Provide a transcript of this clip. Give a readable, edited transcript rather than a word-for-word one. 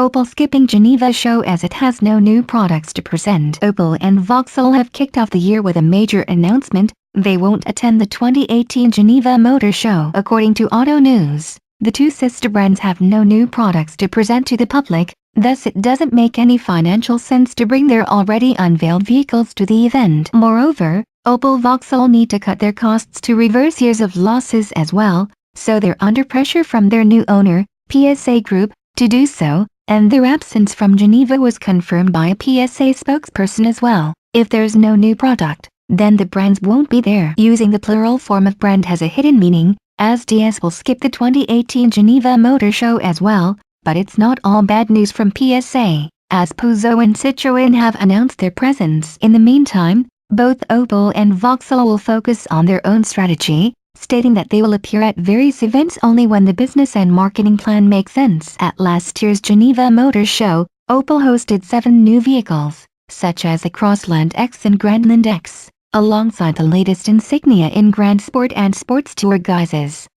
Opel skipping Geneva show as it has no new products to present. Opel and Vauxhall have kicked off the year with a major announcement. They won't attend the 2018 Geneva Motor Show. According to AutoNews, the two sister brands have no new products to present to the public, thus it doesn't make any financial sense to bring their already unveiled vehicles to the event. Moreover, Opel-Vauxhall need to cut their costs to reverse years of losses as well, so they're under pressure from their new owner, PSA Group, to do so, and their absence from Geneva was confirmed by a PSA spokesperson as well. If there's no new product, then the brands won't be there. Using the plural form of brand has a hidden meaning, as DS will skip the 2018 Geneva Motor Show as well, but it's not all bad news from PSA, as Peugeot and Citroen have announced their presence. In the meantime, both Opel and Vauxhall will focus on their own strategy, stating that they will appear at various events only when the business and marketing plan makes sense. At last year's Geneva Motor Show, Opel hosted 7 new vehicles, such as the Crossland X and Grandland X, alongside the latest insignia in Grand Sport and Sports Tour guises.